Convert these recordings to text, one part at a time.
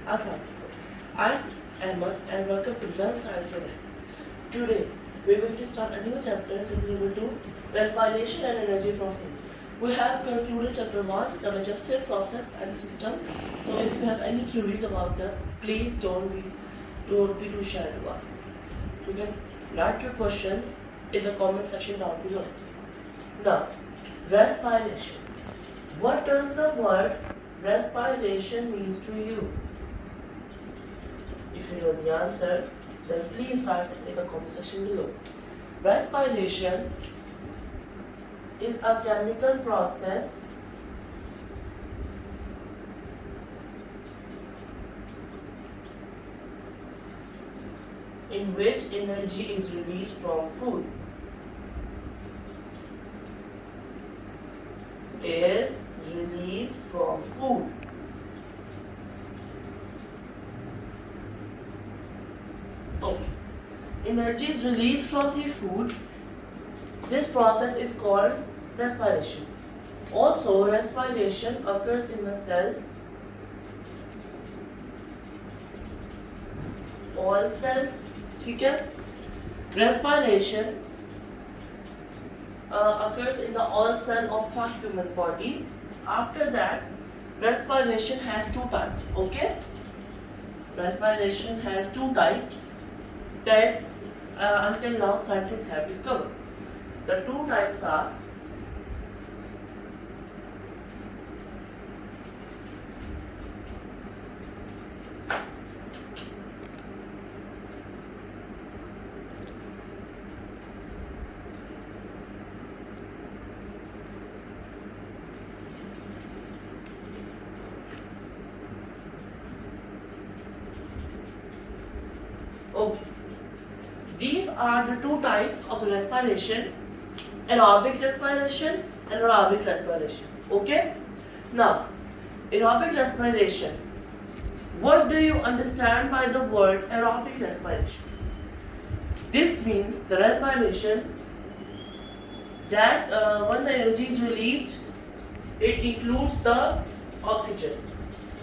Assalamualaikum. I'm Ahmad and welcome to Learn Science Today. Today we're going to start a new chapter related to respiration and energy from food. We have concluded chapter 1, the digestive process and system. So if you have any queries about that, please don't be too shy to ask. You can write your questions in the comment section down below. Now, respiration. What does the word respiration means to you? If you know the answer, then please write it in the comment section below. Respiration is a chemical process in which energy is released from food. Is released from food. Okay. Energy is released from the food. This process is called respiration. Also, respiration occurs in the cells. All cells. ठीक है? Respiration occurs in the all cell of a human body. After that, respiration has two types. Okay? Respiration has two types that until now scientists have discovered. The two types are okay. These are the two types of the respiration: aerobic respiration and anaerobic respiration. Okay? Now, aerobic respiration. What do you understand by the word aerobic respiration? This means the respiration that when the energy is released, it includes the oxygen.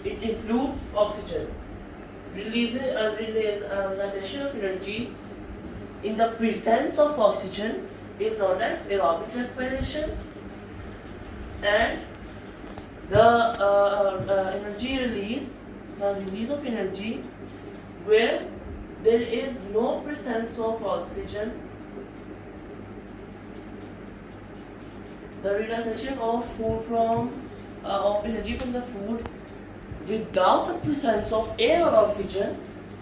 It includes oxygen. Realization of energy in the presence of oxygen is known as aerobic respiration, and the energy release, the release of energy where there is no presence of oxygen, the realization of food from of energy from the food without the presence of air or oxygen,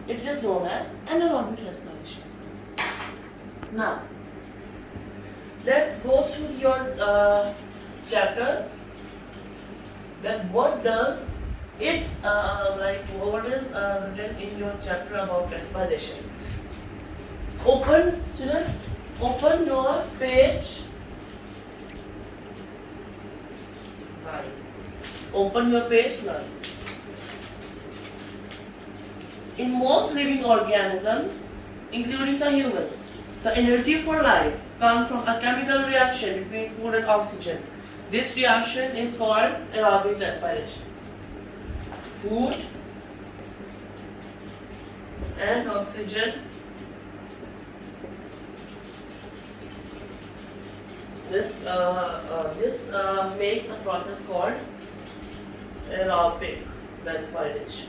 it is known as anaerobic respiration. Now, let's go through your chapter. Then, what does it what is written in your chapter about respiration? Open, students. Open your page 9. Open your page 9. In most living organisms, including the humans, the energy for life comes from a chemical reaction between food and oxygen. This reaction is called aerobic respiration. Food and oxygen. This makes a process called aerobic respiration.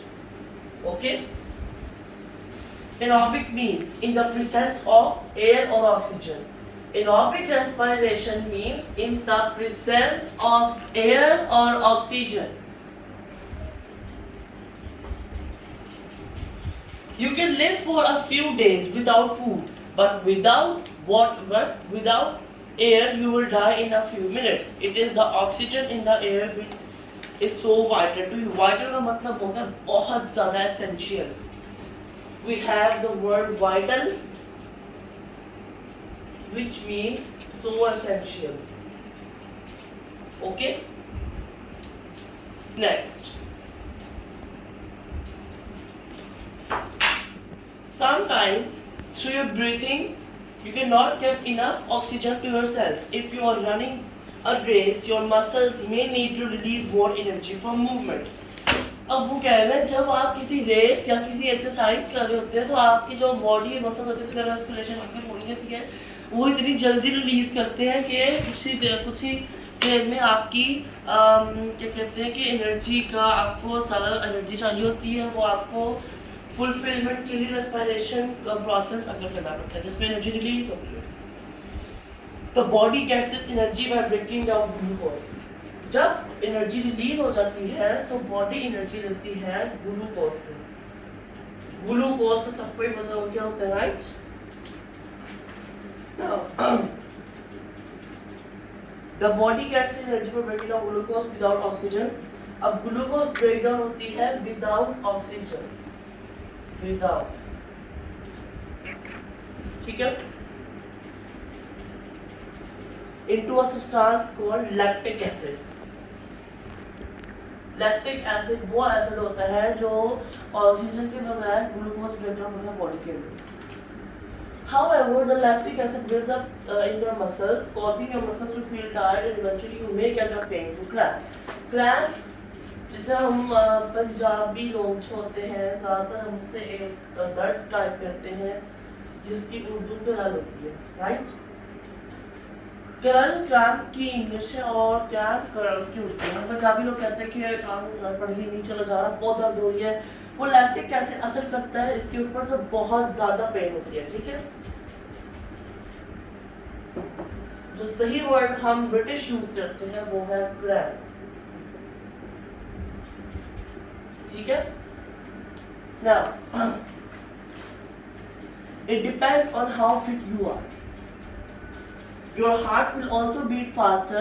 Okay? Aerobic means in the presence of air or oxygen. Aerobic respiration means in the presence of air or oxygen. You can live for a few days without food, but without air you will die in a few minutes. It is the oxygen in the air which is so vital to you. Vital का मतलब होता है बहुत ज़्यादा essential. We have the word vital, which means so essential. Okay? Next. Sometimes through your breathing, you cannot get enough oxygen to your cells. If you are running a race, your muscles may need to release more energy for movement. अब वो कह रहे हैं जब आप किसी race या किसी एक्सरसाइज कर रहे होते हैं तो आपकी जो बॉडी मसल्स होती है उसमें रेस्पिरेशन आपकी होनी होती है, वो इतनी जल्दी रिलीज करते हैं कि कुछ ही देर में आपकी क्या कहते हैं कि एनर्जी का, आपको ज़्यादा एनर्जी चाहिए होती है, वो आपको फुलफिलमेंट के लिए रेस्पिरेशन का प्रोसेस आगे करना पड़ता है जिसमें एनर्जी रिलीज होती है। The body gets this energy by breaking down glucose. जब एनर्जी रिलीज हो जाती है तो बॉडी एनर्जी लेती है ग्लूकोज से। ग्लूकोज से सबको ही पता हो क्या होता है, right? The body gets energy by breaking down glucose without oxygen. अब ग्लूकोज ब्रेकडाउन होती है विदाउट ऑक्सीजन, विदाउट, ठीक है, into a substance called lactic acid. Lactic acid वो एसिड होता है जो ऑक्सीजन के बगैर ग्लूकोज ब्रेकडाउन होता है बॉडी के अंदर। However, the lactic acid builds up in your muscles, causing your muscles to feel tired and eventually you may get a painful cramp. Cramp जिसे हम पंजाबी लोग जो होते हैं ज़्यादातर हमसे एक दर्द टाइप करते हैं जिसकी उर्दू करल होती है, राइट? करल क्रैम्प की इंग्लिश है और क्रैम्प करल की उर्दू है। पंजाबी लोग कहते हैं कि काम पढ़ ही नहीं चला जा रहा, बहुत दर्द हो रही है, वो लैक्टिक एसिड असर करता है इसके ऊपर तो बहुत ज्यादा पेन होती है, ठीक है? जो सही वर्ड हम ब्रिटिश यूज करते हैं वो है क्रैम्प, ठीक है? Now it depends on how fit you are. Your heart will also beat faster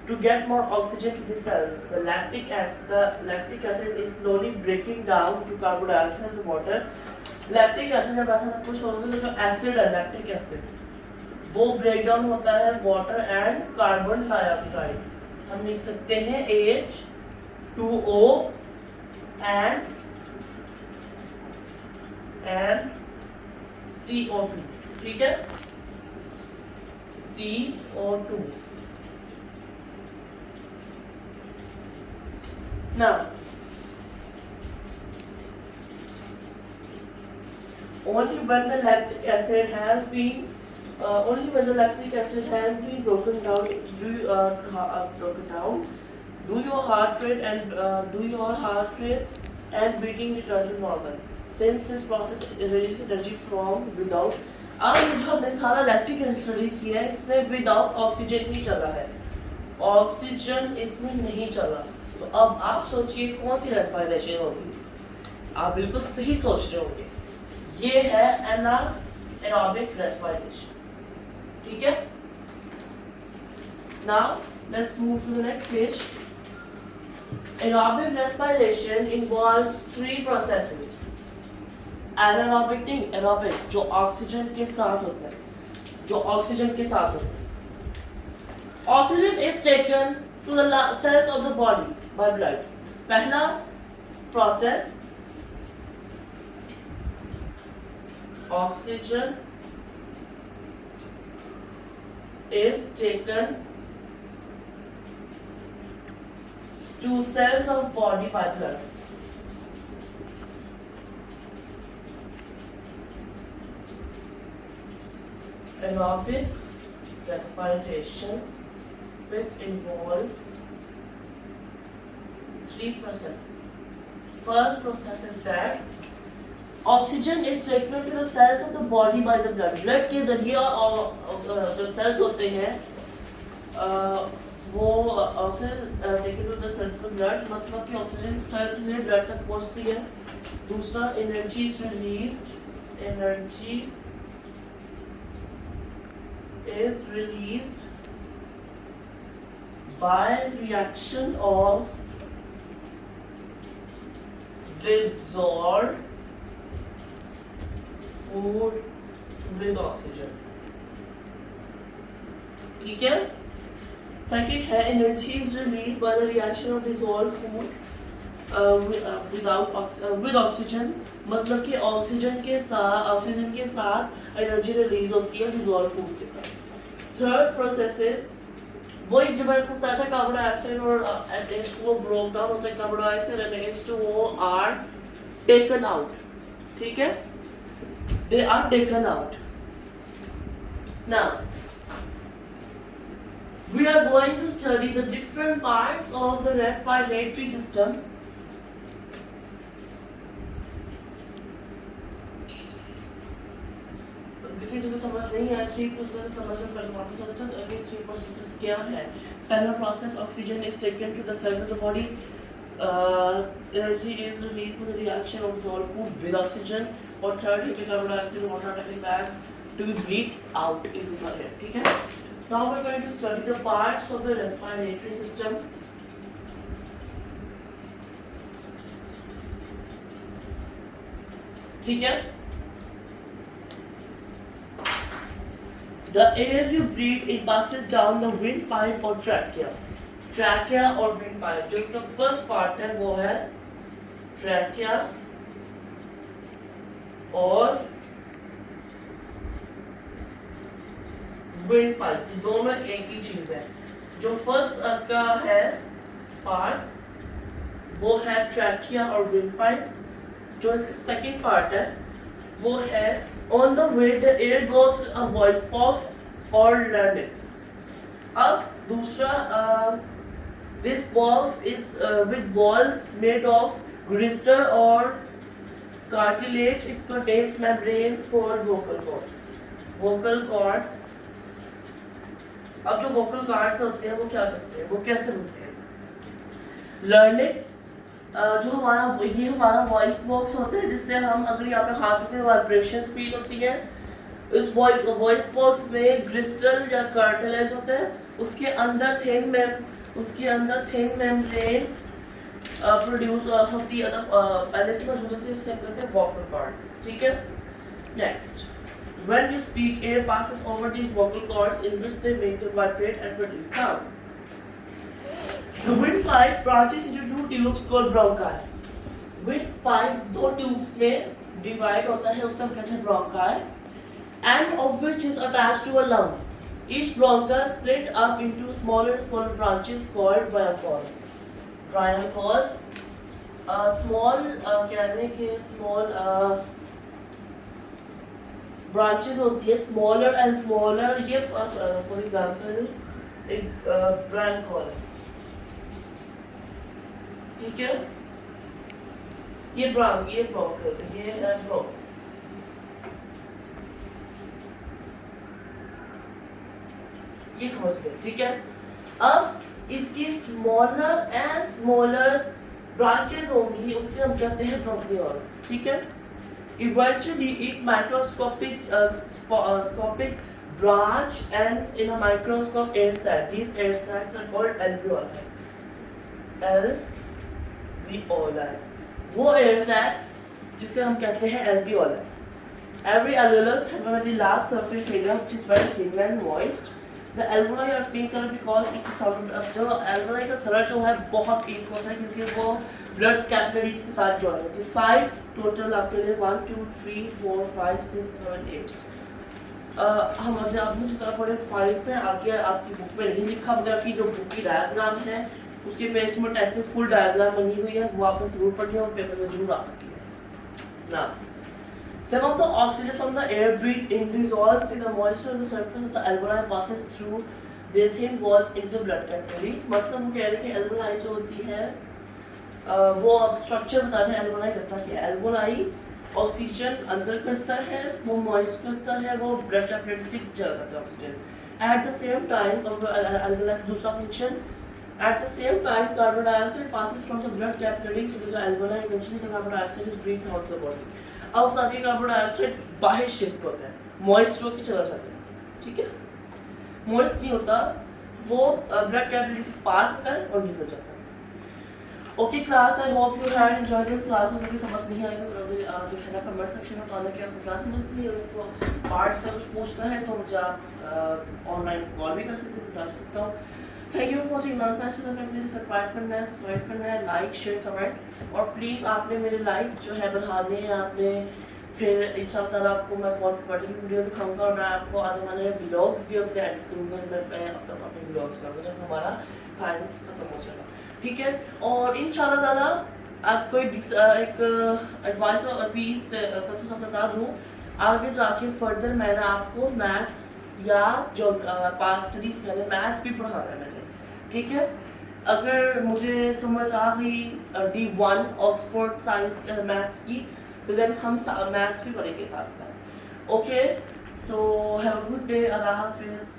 to get more oxygen to the cells. The lactic acid is slowly breaking down to carbon dioxide and water. Lactic acid जब ऐसा सब कुछ होगा तो जो acid है lactic acid वो break down होता है water and carbon dioxide. हम लिख सकते हैं H2O and CO2, ठीक है? CO2. Now, only when the lactic acid has been broken down, do your heart rate and beating return to normal. Since this process releases energy from without. अब जो हमने सारा लैक्टिक एसिड स्टडी किया है इसमें without oxygen ही चला है, oxygen इसमें नहीं चला। तो अब आप सोचिए कौन सी रेस्पिरेशन होगी? आप बिल्कुल सही सोच रहे होंगे, ये है एनारोबिक रेस्पिरेशन, ठीक है? Now let's move to the next page. Anaerobic respiration involves 3 processes. Anaerobic aerobic जो ऑक्सीजन के साथ होता है, oxygen is taken to the cells of the body by blood. पहला process, oxygen is taken to cells of body by blood. Aerobic respiration, which involves 3 processes. First process is that oxygen is taken to the cells of the body by the blood. Blood के जरिए जो cells होते हैं वो oxygen taken to the cells of the blood, मतलब कि oxygen cells से blood तक पहुँचती है. दूसरा, energy is released. Energy is released by reaction of dissolved food with oxygen, ठीक है? सेकेंड है energy is released by the reaction of dissolved food with oxygen, मतलब कि ऑक्सीजन के साथ एनर्जी रिलीज होती है डिसॉल्व फूड के साथ. थर्ड प्रोसेस इज वही जब मैंने बताया था कार्बन डाइऑक्साइड और H2O ब्रोक डाउन होता है, carbon dioxide and H2O are taken out, ठीक है, they are taken out. Now we are going to study the different parts of the respiratory system. किसी को समझ नहीं आया 3% समझने पर वापस आता है. अभी 3% क्या है? पहला process oxygen is taken to the cells of the body. Energy is released by the reaction of dissolved food with oxygen. और third है carbon dioxide and water taken back to be breathed out into the air. ठीक है? Now we are going to study the parts of the respiratory system. ठीक है? The air you breathe, it passes down the windpipe or trachea. Trachea or windpipe. जो इसका first part है वो है trachea और windpipe. ये दोनों एक ही चीज है. जो first इसका है part वो है trachea और windpipe. जो इसका second part है वो है on the way the air goes to a voice box or larynx. अब दूसरा this box is with walls made of crystal or cartilage. It contains membranes for vocal cords. Vocal cords. अब जो vocal cords होते हैं वो क्या करते हैं? वो कैसे बनते हैं? Larynx जो हमारा वॉइस बॉक्स होता है जिससे हम अगर यहाँ पे हाथ के वाइब्रेशंस फील होती है. इस वॉइस बॉक्स में क्रिस्टल या कार्टिलेज होता है. उसके अंदर थिन मेम्ब्रेन प्रोड्यूस होती है. पहले से मौजूद होती है, उससे कहते हैं वोकल कॉर्ड्स. ठीक है. Next, when you speak air passes over these vocal cords in which they make them vibrate and produce sound. The windpipe branches into two tubes called bronchi. Windpipe दो tubes में divide होता है, उसे हम कहते हैं bronchi, and of which is attached to a lung. Each bronchi is split up into smaller and smaller branches called bronchioles. Bronchioles, small कहने के small branches होती है, smaller and smaller. ये for example एक bronchiole. ठीक है. ये है bronchus. ये समझ गए. ठीक है. अब इसकी स्मॉलर एंड स्मॉलर ब्रांचेस होंगी, उससे हम कहते हैं bronchioles. ठीक है. Eventually, each microscopic branch ends in a microscopic air sac. These air sacs are called alveoli. Alveoli. वो air sacs जिसे हम कहते हैं alveoli. Every alveolus have a very large surface area which is very thin and moist. The alveoli are pink color because it is surrounded. अब जो alveoli का colour जो है बहुत pink होता है क्योंकि वो blood capillaries के साथ join होती है. 5 total आपके लिए 1 2 3 4 5 6 7 8. हम अभी आपने जो पढ़े 5 है, आगे आपकी बुक में नहीं लिखा मगर आपकी जो बुक की डायग्राम है उसके पेज में टाइप में फुल डायग्राम बनी हुई है, वो आप जरूर पढ़िए और पेपर में जरूर आ सकती है ना. Some of the oxygen from the air breathed in dissolves in the moisture on the surface of the alveoli passes through their thin walls into the blood capillaries. मतलब वो कह रहे हैं कि alveoli जो होती है वो अब स्ट्रक्चर बता रहे हैं alveoli करता क्या है. alveoli ऑक्सीजन अंदर करता है, वो मॉइस्ट करता है, वो ब्लड कैपिलरीज से जल करता है oxygen. At the same time alveoli दूसरा function, at the same time carbon dioxide passes from the blood capillaries to the alveoli. Eventually the carbon dioxide is breathed out of the body. अब ताकि carbon dioxide बाहर shift होता है, moist होकर चला जाता है. ठीक है. मॉइस्ट नहीं होता, वो ब्लड कैपिलरी से पास होता है और निकल जाता है. Okay class, I hope you had enjoyed this class. मुझे समझ नहीं आएगा जो है ना कमेंट सेक्शन में बताना कि आपको क्लास समझ नहीं आई तो पार्ट्स का कुछ पूछना है तो मुझे आप ऑनलाइन कॉल भी कर सकते हो, बता सकता हूँ. Thank you for watching. Please subscribe करना है, लाइक शेयर कमेंट. और प्लीज़ आपने मेरे लाइक्स जो है बढ़ाने हैं, आपने फिर इंशाल्लाह ताला आपको मैं बहुत पर्टिकुलर वीडियो दिखाऊंगा और मैं आपको आने वाले व्लॉग्स भी अपने एडिट करूँगा। मैं अपने व्लॉग्स करूँगा जब हमारा साइंस खत्म हो जाएगा, ठीक है। और इंशाल्लाह ताला आपको एक एडवाइस और पीस बता दूँ, आगे जाके फर्दर मैंने आपको मैथ्स या जो पार्क स्टडीज़ के लिए मैथ्स भी पढ़ाना है मैंने, ठीक है। अगर मुझे समझ आ गई D1 ऑक्सफोर्ड साइंस मैथ्स की, तो देन हम मैथ्स भी पढ़ेंगे साथ साथ। Okay, so have a good day, अल्लाह हाफिज़।